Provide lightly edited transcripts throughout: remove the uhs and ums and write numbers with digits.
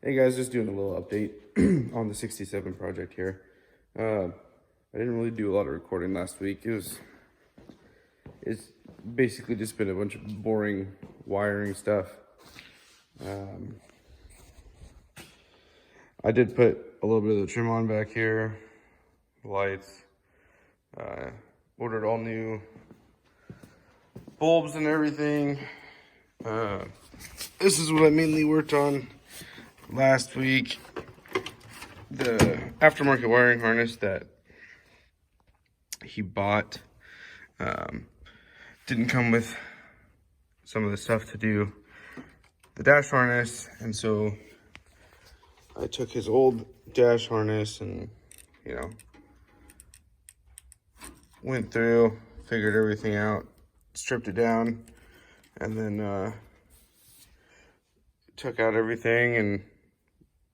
Hey guys, just doing a little update on the 67 project here. I didn't really do a lot of recording last week. It's basically just been a bunch of boring wiring stuff. I did put a little bit of the trim on back here, lights, ordered all new bulbs and everything. This is what I mainly worked on last week. The aftermarket wiring harness that he bought didn't come with some of the stuff to do the dash harness, and so I took his old dash harness and, went through, figured everything out, stripped it down, and then took out everything and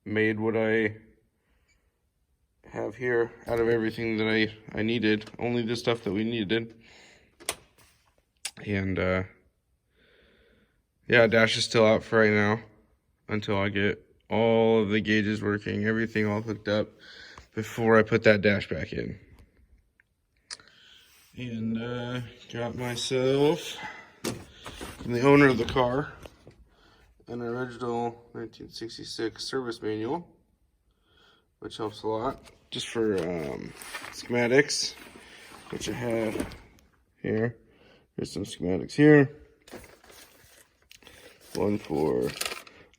made what I have here out of everything that I needed, only the stuff that we needed. And yeah, dash is still out for right now until I get all of the gauges working, everything all hooked up before I put that dash back in. And got myself, from the owner of the car, an original 1966 service manual, which helps a lot, just for schematics, which I have here. There's some schematics here. One for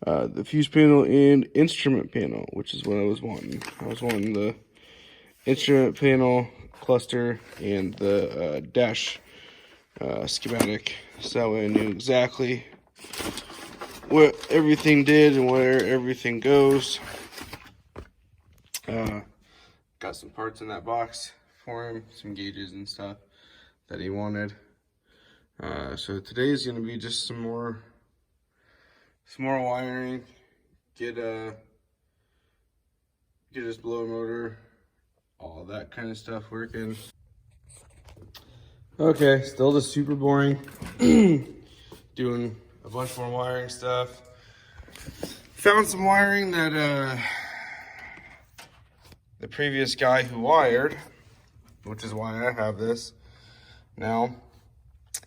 the fuse panel and instrument panel, which is what I was wanting. I was wanting the instrument panel cluster and the dash schematic, so that way I knew exactly what everything did and where everything goes. Got some parts in that box for him, some gauges and stuff that he wanted. So today is going to be just some more wiring, get his blower motor, all that kind of stuff working. Okay, still just super boring. Doing a bunch more wiring stuff. Found some wiring that the previous guy who wired, which is why I have this now,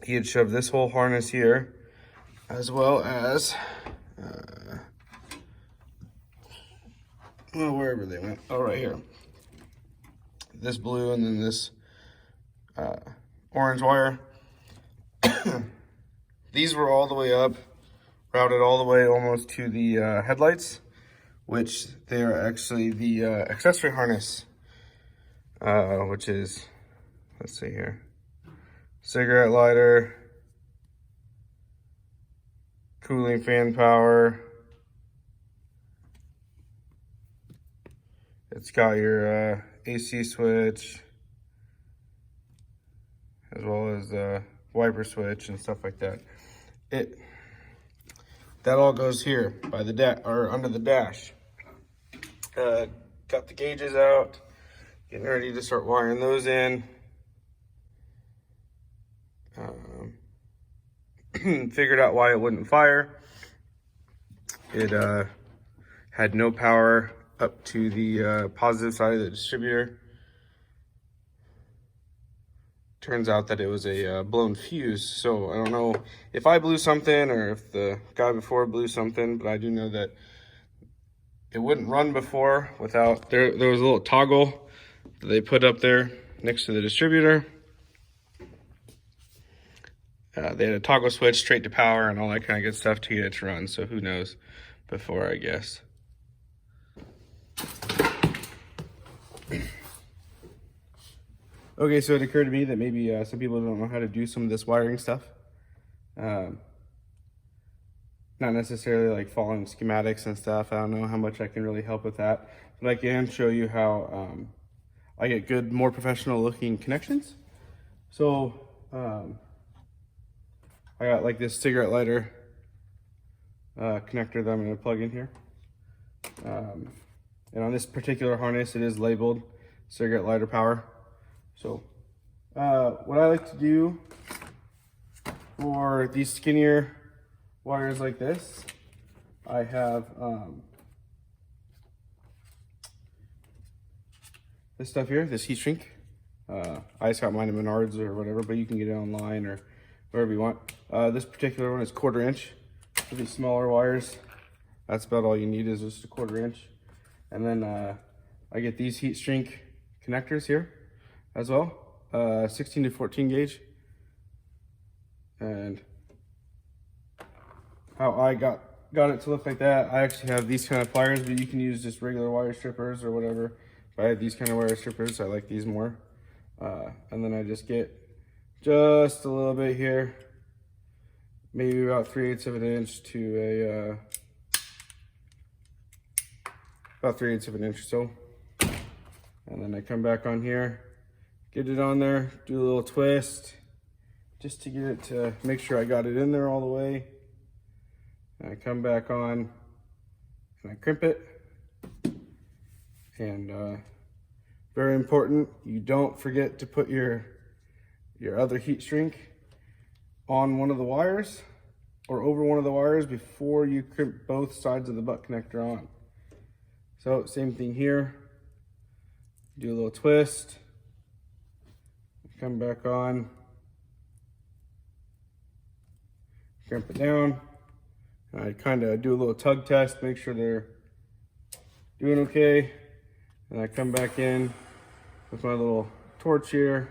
he had shoved this whole harness here, as well as well, wherever they went. Oh, right here. This blue and then this orange wire. These were all the way up, routed all the way almost to the headlights, which they are actually the accessory harness, which is, let's see here, cigarette lighter, cooling fan power. It's got your AC switch, as well as wiper switch and stuff like that. That all goes here by the or under the dash. Got the gauges out, getting ready to start wiring those in. Figured out why it wouldn't fire. It had no power up to the positive side of the distributor. Turns out that it was a blown fuse, so I don't know if I blew something or if the guy before blew something, but I do know that it wouldn't run before without, there was a little toggle that they put up there next to the distributor. They had a toggle switch straight to power and all that kind of good stuff to get it to run, so who knows before, I guess. Okay, so it occurred to me that maybe some people don't know how to do some of this wiring stuff. Not necessarily like following schematics and stuff. I don't know how much I can really help with that, but I can show you how I get good, more professional looking connections. So I got like this cigarette lighter connector that I'm going to plug in here. And on this particular harness, it is labeled cigarette lighter power. So what I like to do for these skinnier wires like this, I have this stuff here, this heat shrink. I just got mine at Menards or whatever, but you can get it online or wherever you want. This particular one is 1/4 inch for these smaller wires. That's about all you need, is just a 1/4 inch. And then I get these heat shrink connectors here as well, 16 to 14 gauge. And how I got it to look like that, I actually have these kind of pliers, but you can use just regular wire strippers or whatever. But I have these kind of wire strippers, I like these more. And then I just get just a little bit here, maybe about 3/8 of an inch to a about 3/8 of an inch or so. And then I come back on here, get it on there, do a little twist just to get it to make sure I got it in there all the way. And I come back on and I crimp it. And very important, you don't forget to put your other heat shrink on one of the wires or over one of the wires before you crimp both sides of the butt connector on. So same thing here, do a little twist, come back on, crimp it down. And I kind of do a little tug test, make sure they're doing okay. And I come back in with my little torch here.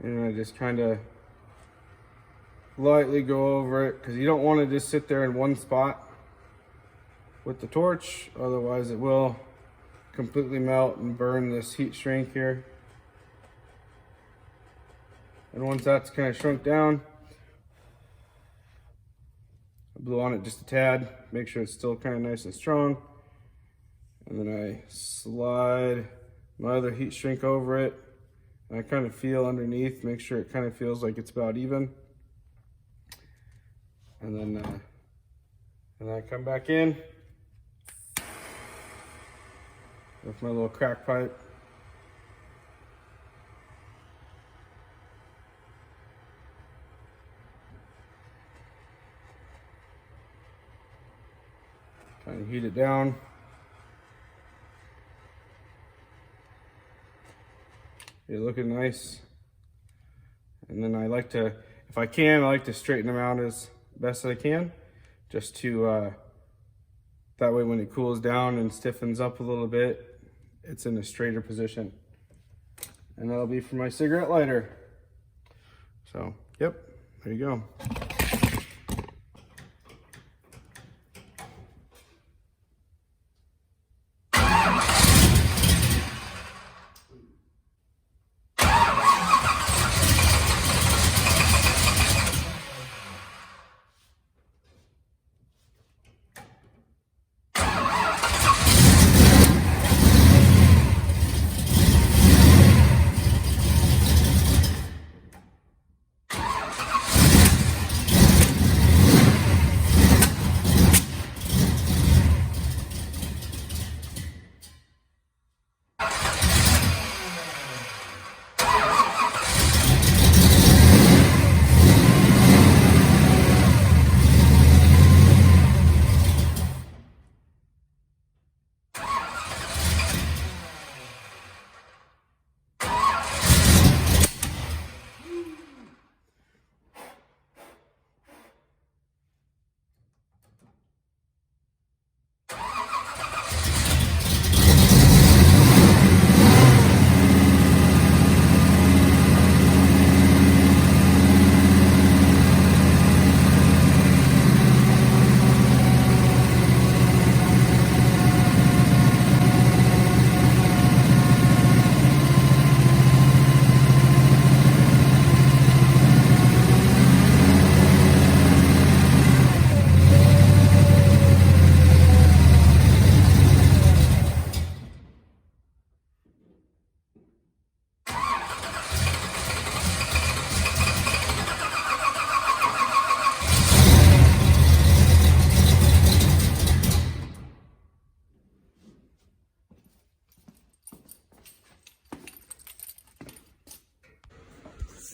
And I just kind of lightly go over it, because you don't want to just sit there in one spot with the torch, otherwise it will completely melt and burn this heat shrink here. And once that's kind of shrunk down, I blew on it just a tad, make sure it's still kind of nice and strong. And then I slide my other heat shrink over it. And I kind of feel underneath, make sure it kind of feels like it's about even. And then I come back in with my little crack pipe. Kind of heat it down. You're looking nice. And then I like to, if I can, I like to straighten them out as best as I can, just to, that way when it cools down and stiffens up a little bit, it's in a straighter position. And that'll be for my cigarette lighter. So, yep, there you go.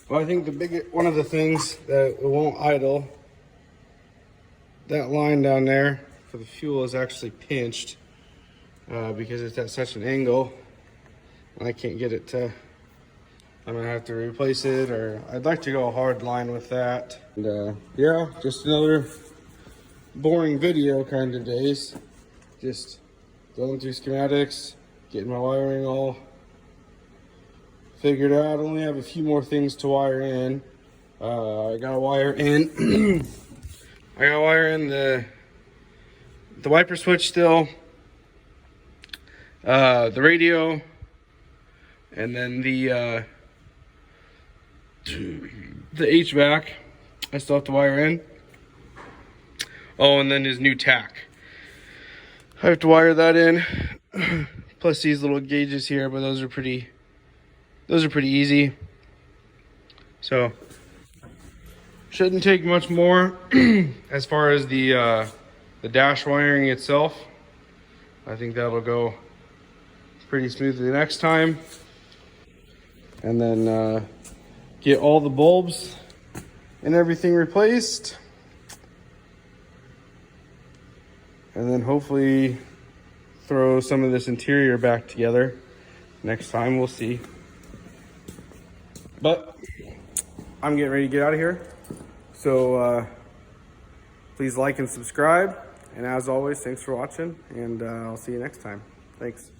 Well, I think one of the things that it won't idle, that line down there, for the fuel is actually pinched because it's at such an angle. And I can't get it to, I'm gonna have to replace it, or I'd like to go a hard line with that. And yeah, just another boring video kind of days. Just going through schematics, getting my wiring all figured out. I only have a few more things to wire in. I gotta wire in I gotta wire in the wiper switch still, the radio, and then the HVAC. I still have to wire in. Oh, and then his new tack. I have to wire that in. Plus these little gauges here, but those are pretty easy. So shouldn't take much more. As far as the dash wiring itself, I think that'll go pretty smoothly next time. And then get all the bulbs and everything replaced. And then hopefully throw some of this interior back together next time. We'll see. But I'm getting ready to get out of here. So please like and subscribe. And as always, thanks for watching, and I'll see you next time. Thanks.